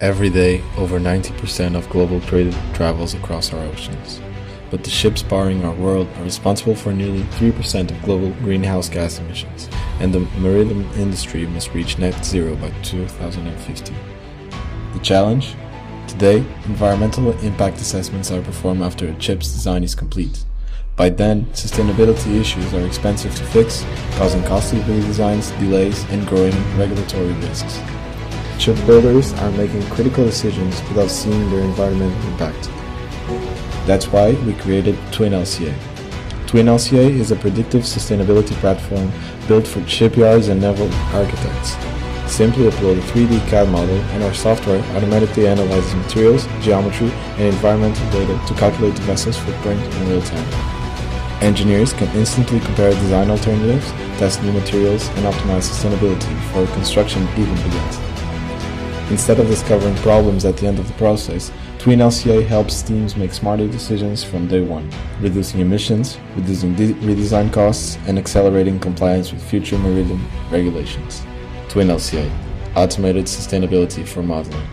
Every day, over 90% of global trade travels across our oceans. But the ships powering our world are responsible for nearly 3% of global greenhouse gas emissions, and the maritime industry must reach net zero by 2050. The challenge? Today, environmental impact assessments are performed after a ship's design is complete. By then, sustainability issues are expensive to fix, causing costly redesigns, delays, and growing regulatory risks. Shipbuilders are making critical decisions without seeing their environmental impact. That's why we created TwinLCA. TwinLCA is a predictive sustainability platform built for shipyards and naval architects. Simply upload a 3D CAD model and our software automatically analyzes materials, geometry, and environmental data to calculate the vessel's footprint in real time. Engineers can instantly compare design alternatives, test new materials, and optimize sustainability before construction even begins. Instead of discovering problems at the end of the process, TwinLCA helps teams make smarter decisions from day one, reducing emissions, reducing redesign costs, and accelerating compliance with future maritime regulations. TwinLCA, automated sustainability for modeling.